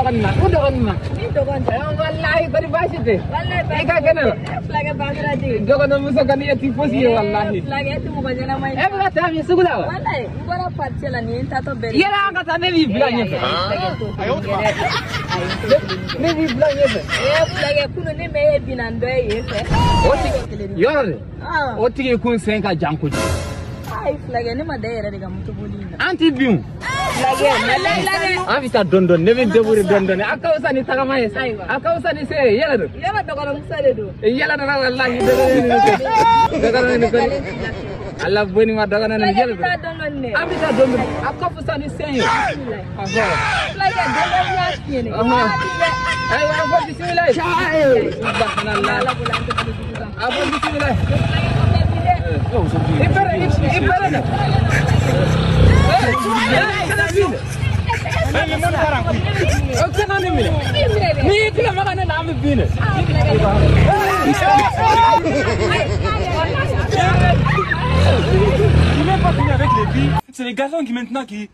dogon na. Wallahi bari basite. Wallahi ka kenal. Flag bangra di. Dogon na muso kan yati fosi wallahi. Flag yati mo bajana mai. E ba ta mi sugula. Wallahi ngora parcela ni ta to beri. Yera ka ta ne bi blanye. Ne bi blanye. Flag kuno ne me binando yefe. Yore. Oti kun senka janko. Ai flag ne ma dere daga mutu bolina. Anti biu. Flag. Avita dondon ne bin deburi dondon. Akawsa ni tagama yes. Akawsa ni se yela do. Yela to ko musale do. Yela do wallahi daga ni ko. Allah boni ma daga nan yela do. Avita dondon. Akawsa ni se yo. Flag dondon ya tiene. Ay wa bismillah. Subhanallah. Abu bismillah. Ibara. C'est les garçons qui maintenant qui